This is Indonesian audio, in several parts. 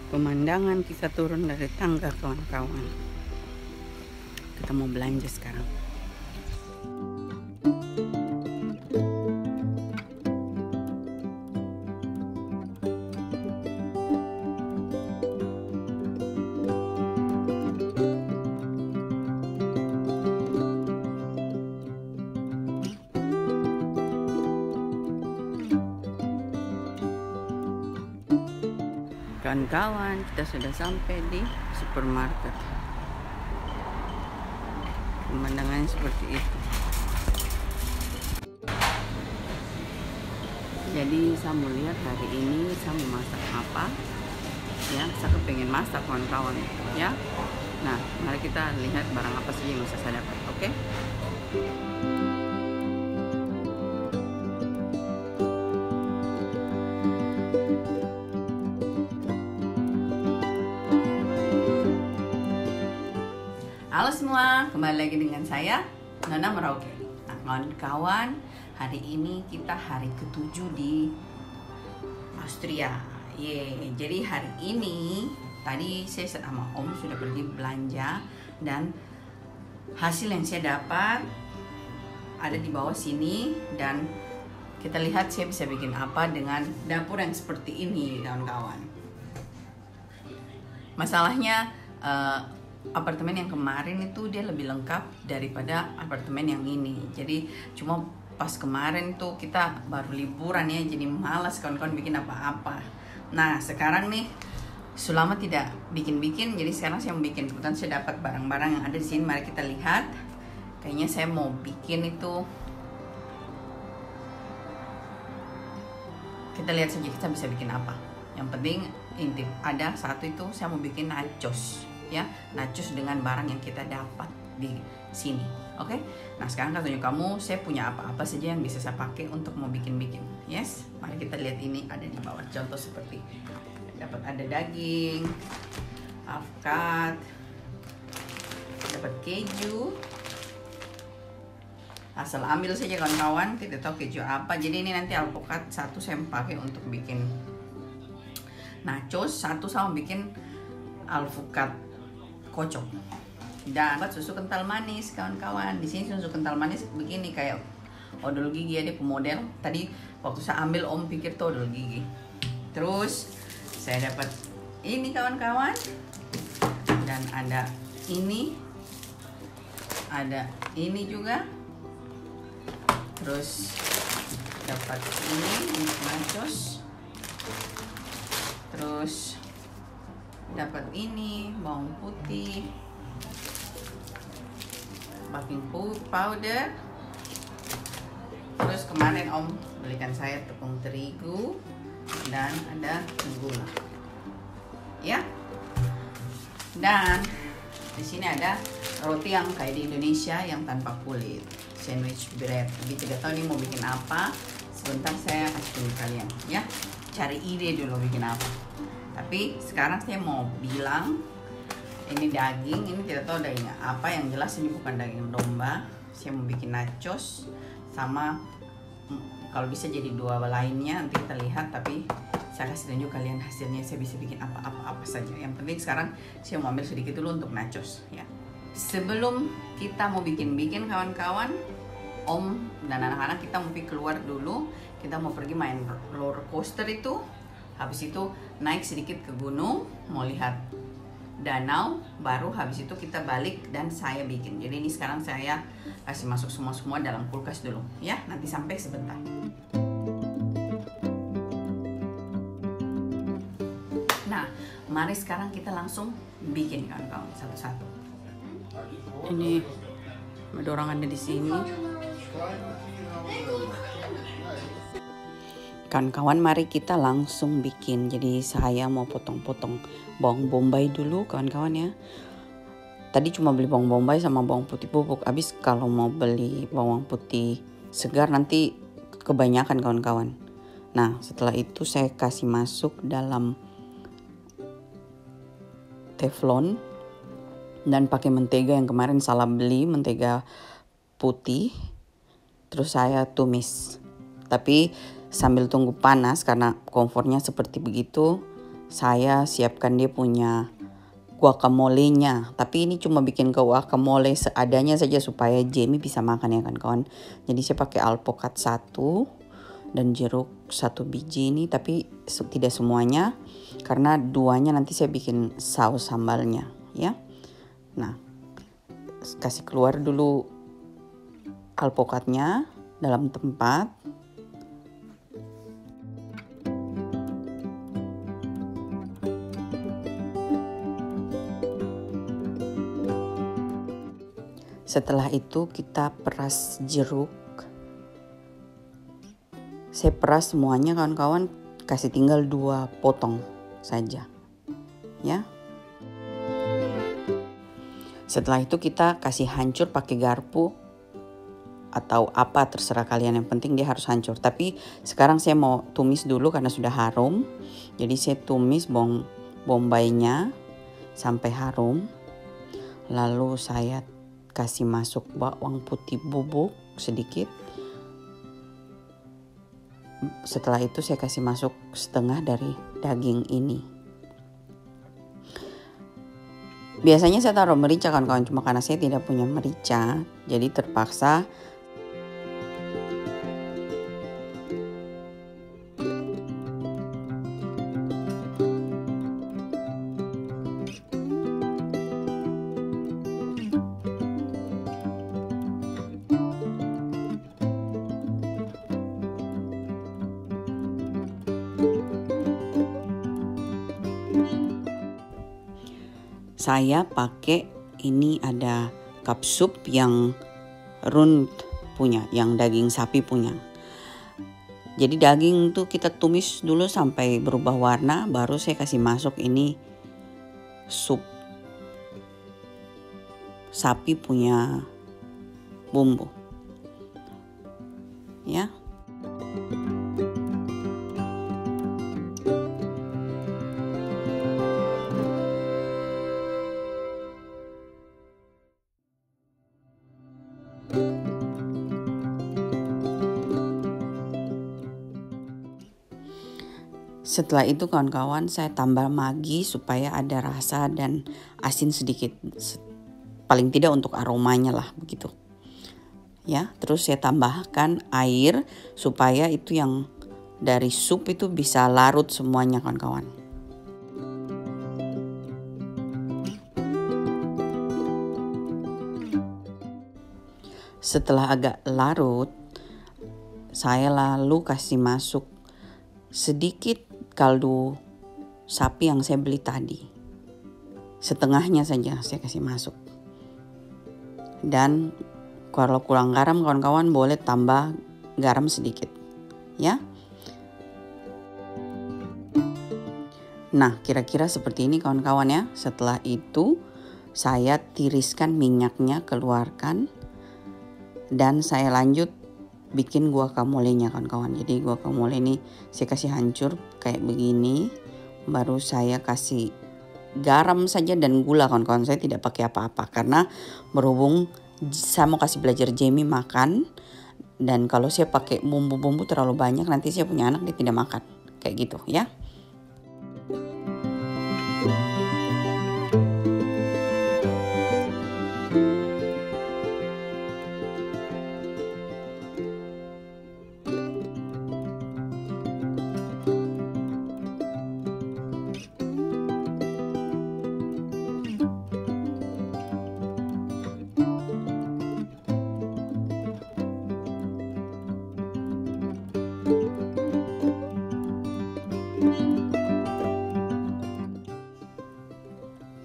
Pemandangan kita turun dari tangga, kawan-kawan. Kita mau belanja sekarang. Kawan-kawan, kita sudah sampai di supermarket. Pemandangannya seperti itu. Jadi saya mau lihat hari ini saya mau masak apa. Ya, saya pengen masak, kawan-kawan. Ya. Nah, mari kita lihat barang apa saja yang bisa saya dapat. Oke? Halo semua, kembali lagi dengan saya Nona Merauke. Nah, kawan-kawan, hari ini kita hari ke-7 di Austria. Jadi hari ini tadi saya sama Om sudah pergi belanja dan hasil yang saya dapat ada di bawah sini, dan kita lihat saya bisa bikin apa dengan dapur yang seperti ini, kawan-kawan. Masalahnya apartemen yang kemarin itu dia lebih lengkap daripada apartemen yang ini. Jadi cuma pas kemarin tuh kita baru liburan ya, jadi malas kawan-kawan bikin apa-apa. Nah sekarang nih selama tidak bikin-bikin, jadi sekarang saya mau bikin. Kebetulan saya dapat barang-barang yang ada di sini. Mari kita lihat. Kayaknya saya mau bikin itu. Kita lihat saja kita bisa bikin apa. Yang penting inti ada satu itu saya mau bikin nachos. Ya, nachos dengan barang yang kita dapat di sini. Oke? Nah, sekarang kan tunjuk kamu saya punya apa-apa saja yang bisa saya pakai untuk mau bikin-bikin. Yes? Mari kita lihat ini ada di bawah. Contoh seperti dapat ada daging, avocado, dapat keju. Asal ambil saja kawan-kawan, tidak tahu keju apa. Jadi ini nanti alpukat satu saya pakai untuk bikin nachos, satu sama bikin alpukat kocok. Dan buat susu kental manis kawan-kawan. Di sini susu kental manis begini kayak odol gigi ya, dia pemodel. Tadi waktu saya ambil Om pikir tuh odol gigi. Terus saya dapat ini kawan-kawan. Dan ada ini. Ada ini juga. Terus dapat ini untuk nachos. Terus dapat ini bawang putih, baking powder. Terus kemarin Om belikan saya tepung terigu dan ada gula. Ya. Dan di sini ada roti yang kayak di Indonesia yang tanpa kulit, sandwich bread. Jadi tidak tahu nih mau bikin apa. Sebentar saya kasih tahu kalian ya. Cari ide dulu bikin apa. Tapi sekarang saya mau bilang ini daging, ini tidak tahu daging apa, yang jelas ini bukan daging domba. Saya mau bikin nachos sama kalau bisa jadi dua lainnya, nanti kita lihat. Tapi saya kasih tunjuk kalian hasilnya, saya bisa bikin apa saja. Yang penting sekarang saya mau ambil sedikit dulu untuk nachos ya. Sebelum kita mau bikin kawan-kawan, Om dan anak-anak kita mau keluar dulu. Kita mau pergi main roller coaster itu. Habis itu naik sedikit ke gunung, mau lihat danau, baru habis itu kita balik dan saya bikin. Jadi ini sekarang saya kasih masuk semua dalam kulkas dulu ya, nanti sampai sebentar. Nah, mari sekarang kita langsung bikin kawan-kawan satu-satu. Ini ada orang ada di sini. Kawan-kawan, mari kita langsung bikin. Jadi saya mau potong-potong bawang bombay dulu kawan-kawan ya. Tadi cuma beli bawang bombay sama bawang putih bubuk. Habis kalau mau beli bawang putih segar nanti kebanyakan kawan-kawan. Nah setelah itu saya kasih masuk dalam teflon. Dan pakai mentega yang kemarin salah beli, mentega putih. Terus saya tumis. Tapi sambil tunggu panas, karena komfornya seperti begitu, saya siapkan dia punya guacamole-nya. Tapi ini cuma bikin guacamole seadanya saja supaya Jamie bisa makan ya kawan-kawan. Jadi saya pakai alpukat 1 dan jeruk 1 biji ini, tapi tidak semuanya karena 2-nya nanti saya bikin saus sambalnya ya. Nah, kasih keluar dulu alpukatnya dalam tempat. Setelah itu kita peras jeruk. Saya peras semuanya kawan-kawan, kasih tinggal 2 potong saja ya. Setelah itu kita kasih hancur pakai garpu atau apa terserah kalian, yang penting dia harus hancur. Tapi sekarang saya mau tumis dulu karena sudah harum. Jadi saya tumis bawang bombaynya sampai harum. Lalu saya kasih masuk bawang putih bubuk sedikit. Setelah itu saya kasih masuk setengah dari daging ini. Biasanya saya taruh merica kawan-kawan, cuma karena saya tidak punya merica, jadi terpaksa saya pakai ini ada cup sup yang rund punya, yang daging sapi punya. Jadi daging tuh kita tumis dulu sampai berubah warna, baru saya kasih masuk ini sup sapi punya bumbu. Ya. Setelah itu kawan-kawan saya tambah Maggi supaya ada rasa dan asin sedikit. Paling tidak untuk aromanya lah begitu. Ya, terus saya tambahkan air supaya itu yang dari sup itu bisa larut semuanya kawan-kawan. Setelah agak larut, saya lalu kasih masuk sedikit kaldu sapi yang saya beli tadi. Setengahnya saja saya kasih masuk. Dan kalau kurang garam kawan-kawan boleh tambah garam sedikit. Ya. Nah, kira-kira seperti ini kawan-kawan ya. Setelah itu saya tiriskan minyaknya, keluarkan. Dan saya lanjut bikin guacamole-nya kawan-kawan. Jadi guacamole ini saya kasih hancur kayak begini. Baru saya kasih garam saja dan gula kawan-kawan. Saya tidak pakai apa-apa karena berhubung saya mau kasih belajar Jamie makan. Dan kalau saya pakai bumbu-bumbu terlalu banyak nanti saya punya anak dia tidak makan. Kayak gitu ya.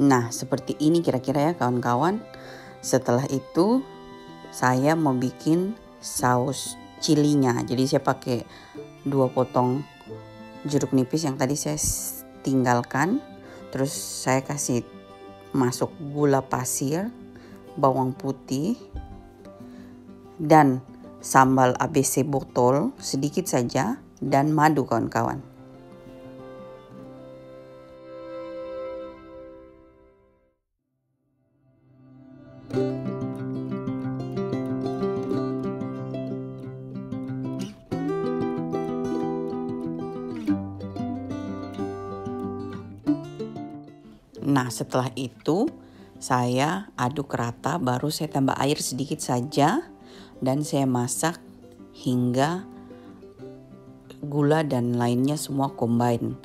Nah, seperti ini kira-kira ya kawan-kawan. Setelah itu saya mau bikin saus cilinya. Jadi saya pakai 2 potong jeruk nipis yang tadi saya tinggalkan. Terus saya kasih masuk gula pasir, bawang putih, dan sambal ABC botol sedikit saja, dan madu kawan-kawan. Nah, setelah itu saya aduk rata, baru saya tambah air sedikit saja dan saya masak hingga gula dan lainnya semua combine.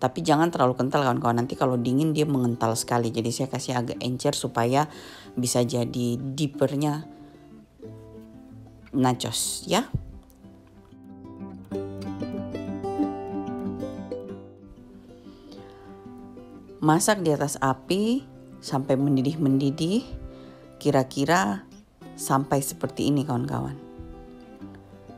Tapi jangan terlalu kental kawan-kawan, nanti kalau dingin dia mengental sekali. Jadi saya kasih agak encer supaya bisa jadi dippernya nachos ya. Masak di atas api sampai mendidih-mendidih, kira-kira sampai seperti ini kawan-kawan.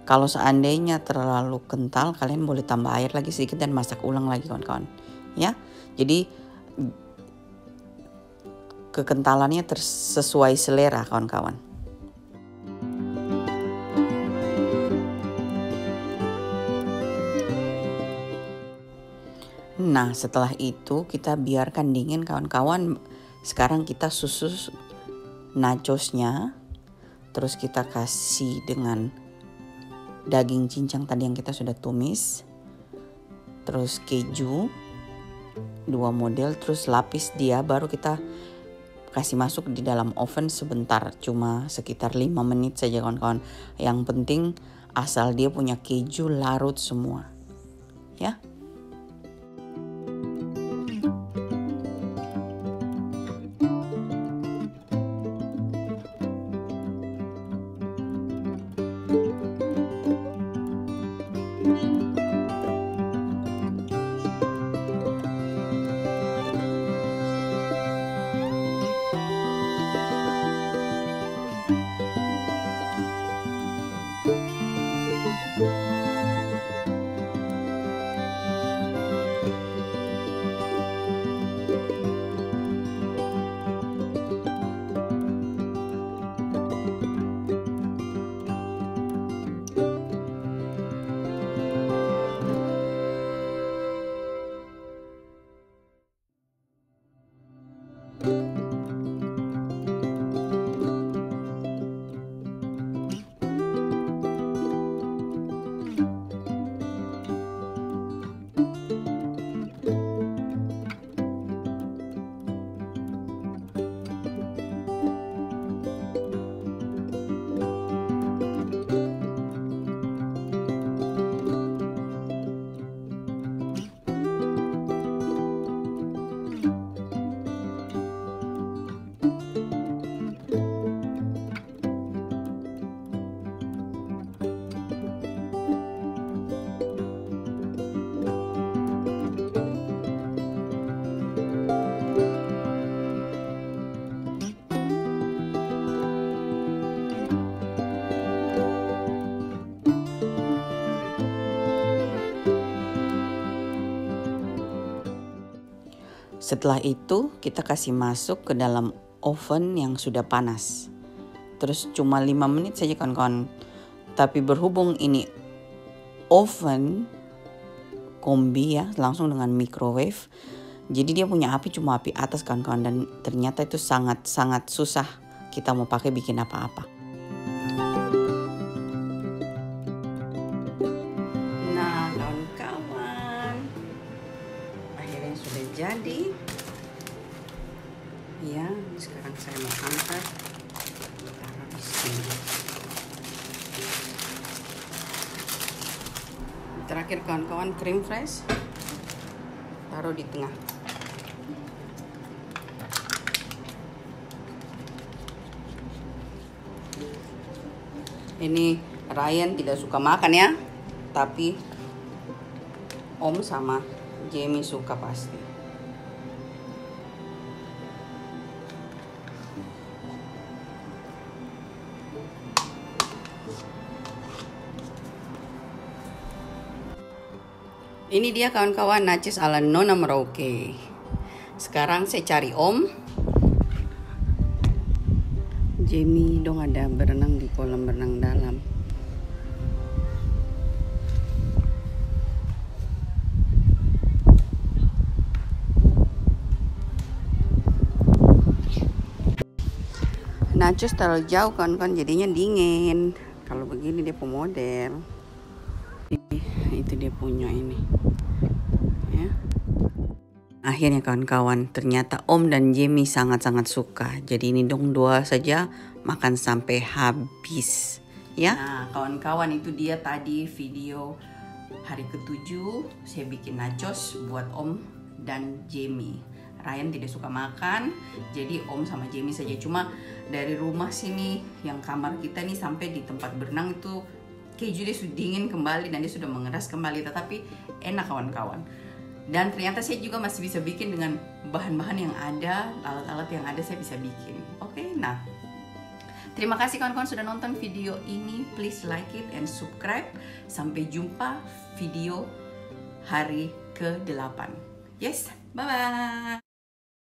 Kalau seandainya terlalu kental, kalian boleh tambah air lagi sedikit dan masak ulang lagi kawan-kawan. Ya, jadi kekentalannya sesuai selera kawan-kawan. Nah, setelah itu kita biarkan dingin kawan-kawan. Sekarang kita susun nachosnya. Terus kita kasih dengan daging cincang tadi yang kita sudah tumis. Terus keju 2 model, terus lapis dia, baru kita kasih masuk di dalam oven sebentar, cuma sekitar 5 menit saja kawan-kawan. Yang penting asal dia punya keju larut semua. Ya. Setelah itu kita kasih masuk ke dalam oven yang sudah panas. Terus cuma 5 menit saja kawan-kawan. Tapi berhubung ini oven kombi ya, langsung dengan microwave. Jadi dia punya api cuma api atas kawan-kawan, dan ternyata itu sangat-sangat susah kita mau pakai bikin apa-apa. Nah kawan-kawan, akhirnya sudah jadi. Ya, sekarang saya mau angkat, taruh di sini. Terakhir kawan-kawan, cream fresh taruh di tengah. Ini Ryan tidak suka makan ya, tapi Om sama Jamie suka pasti. Ini dia kawan-kawan nachos ala Nona Merauke. Sekarang saya cari Om. Jamie dong ada berenang di kolam renang dalam. Nachos terlalu jauh kawan-kawan, jadinya dingin. Kalau begini dia pemodel. Itu dia punya ini ya. Akhirnya kawan-kawan, ternyata Om dan Jamie sangat-sangat suka. Jadi ini dong 2 saja makan sampai habis. Ya. Nah kawan-kawan, itu dia tadi video hari ke-7 saya bikin nachos buat Om dan Jamie. Ryan tidak suka makan, jadi Om sama Jamie saja. Cuma dari rumah sini, yang kamar kita nih sampai di tempat berenang itu keju dia sudah dingin kembali dan dia sudah mengeras kembali. Tetapi enak kawan-kawan. Dan ternyata saya juga masih bisa bikin dengan bahan-bahan yang ada, alat-alat yang ada saya bisa bikin. Oke, nah. Terima kasih kawan-kawan sudah nonton video ini. Please like it and subscribe. Sampai jumpa video hari ke-8. Yes, bye-bye.